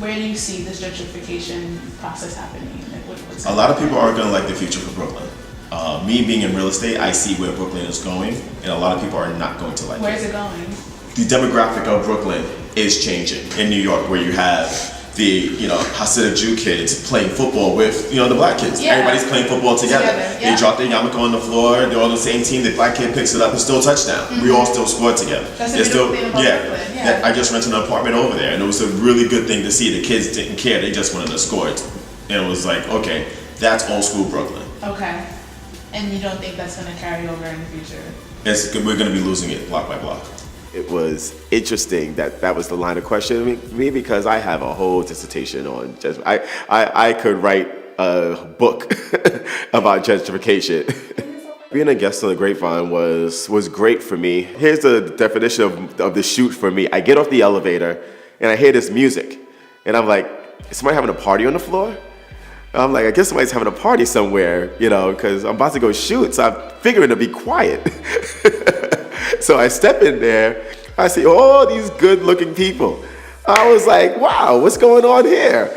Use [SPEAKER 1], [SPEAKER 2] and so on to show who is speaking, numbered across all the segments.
[SPEAKER 1] where do you see this gentrification process happening? Like, what's
[SPEAKER 2] A lot of people aren't going to like the future for Brooklyn. Me being in real estate, I see where Brooklyn is going, and a lot of people are not going to like it.
[SPEAKER 1] Where's it going?
[SPEAKER 2] The demographic of Brooklyn is changing. In New York, where you have the, Hasidic Jew kids playing football with, the black kids.
[SPEAKER 1] Yeah.
[SPEAKER 2] Everybody's playing football together.
[SPEAKER 1] Yeah.
[SPEAKER 2] They drop their yarmulke on the floor, they're all on the same team, the black kid picks it up and still touchdown. Mm-hmm. We all still score together.
[SPEAKER 1] That's a beautiful thing about Brooklyn. Yeah.
[SPEAKER 2] I just rented an apartment over there, and it was a really good thing to see. The kids didn't care, they just wanted to score it. And it was like, okay, that's old school Brooklyn.
[SPEAKER 1] Okay. And you don't think that's going to carry over in the future?
[SPEAKER 2] We're going to be losing it block by block.
[SPEAKER 3] It was interesting that was the line of questioning me, because I have a whole dissertation on gentrification. I could write a book about gentrification. Being a guest on the Grapevine was great for me. Here's the definition of the shoot for me. I get off the elevator and I hear this music, and I'm like, is somebody having a party on the floor? I'm like, I guess somebody's having a party somewhere, because I'm about to go shoot, so I'm figuring to be quiet. So I step in there, I see all these good-looking people. I was like, wow, what's going on here?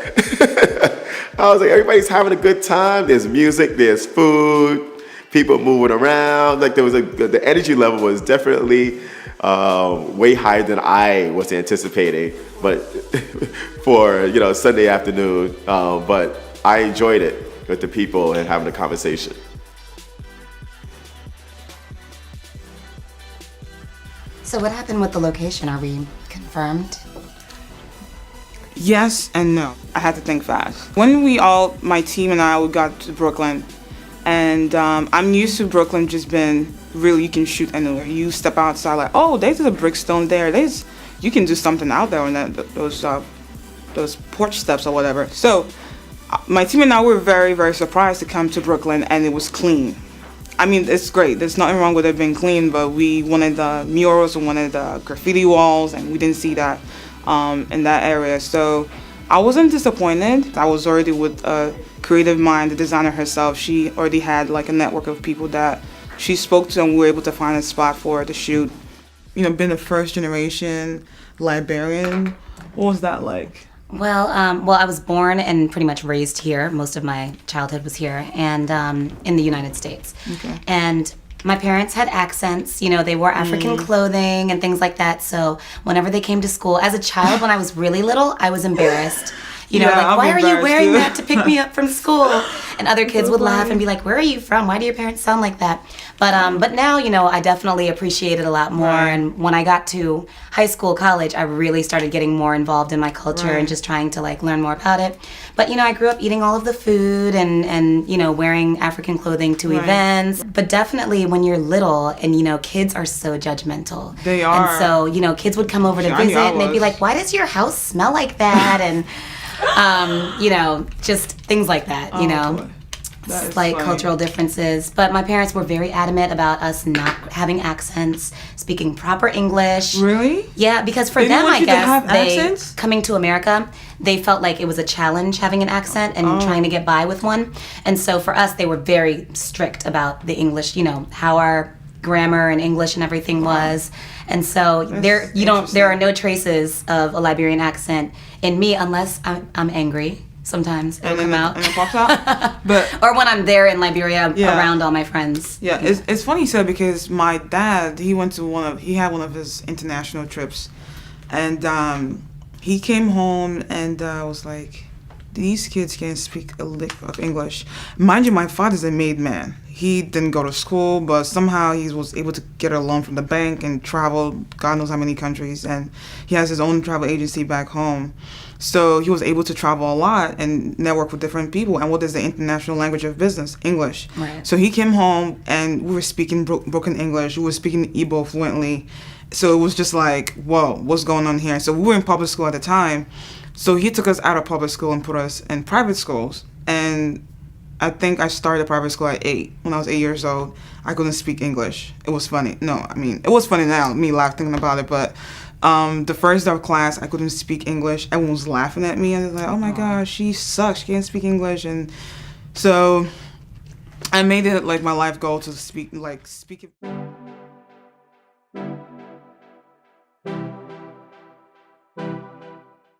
[SPEAKER 3] I was like, everybody's having a good time. There's music, there's food, people moving around. Like the energy level was definitely way higher than I was anticipating, but for Sunday afternoon. But I enjoyed it with the people and having a conversation.
[SPEAKER 4] So what happened with the location? Are we confirmed?
[SPEAKER 5] Yes and no. I had to think fast. When my team and I, we got to Brooklyn, and I'm used to Brooklyn just being really, you can shoot anywhere. You step outside like, oh, there's a brickstone there. You can do something out there on those porch steps or whatever. So my team and I were very, very surprised to come to Brooklyn, and it was clean. I mean, it's great. There's nothing wrong with it being clean, but we wanted the murals, we wanted the graffiti walls, and we didn't see that in that area. So I wasn't disappointed. I was already with a creative mind, the designer herself. She already had like a network of people that she spoke to, and we were able to find a spot for her to shoot. Being a first generation librarian, what was that like?
[SPEAKER 4] Well, I was born and pretty much raised here. Most of my childhood was here, and in the United States. Okay. And my parents had accents. They wore African clothing and things like that. So whenever they came to school, as a child, when I was really little, I was embarrassed. Why are you wearing that to pick me up from school? And other kids would laugh and be like, where are you from? Why do your parents sound like that? But now, I definitely appreciate it a lot more. Right. And when I got to high school, college, I really started getting more involved in my culture and just trying to learn more about it. But, I grew up eating all of the food and wearing African clothing to events. But definitely when you're little and, kids are so judgmental.
[SPEAKER 5] They are.
[SPEAKER 4] And so, kids would come over to visit and they'd be like, why does your house smell like that? And just things like that,
[SPEAKER 5] Boy.
[SPEAKER 4] Slight cultural differences. But my parents were very adamant about us not having accents, speaking proper English.
[SPEAKER 5] Really?
[SPEAKER 4] Yeah, because for them, I guess, coming to America, they felt like it was a challenge having an accent and trying to get by with one. And so for us, they were very strict about the English, how our grammar and English and everything was. And so there are no traces of a Liberian accent in me unless I'm angry. Sometimes it'll come out.
[SPEAKER 5] And it pops out.
[SPEAKER 4] Or when I'm there in Liberia around all my friends.
[SPEAKER 5] Yeah, it's funny you said, because my dad, he had one of his international trips, and he came home and was like, these kids can't speak a lick of English. Mind you, my father's a made man. He didn't go to school, but somehow he was able to get a loan from the bank and travel God knows how many countries, and he has his own travel agency back home. So he was able to travel a lot and network with different people. And what is the international language of business? English.
[SPEAKER 4] Right.
[SPEAKER 5] So he came home and we were speaking broken English. We were speaking Igbo fluently. So it was just like, whoa, what's going on here? So we were in public school at the time. So he took us out of public school and put us in private schools. And I think I started private school at 8. When I was 8 years old, I couldn't speak English. It was funny. It was funny now, me laughing about it, but the first day of class, I couldn't speak English. Everyone was laughing at me, and they're like, oh my gosh, she sucks, she can't speak English. And so I made it like my life goal to speak it.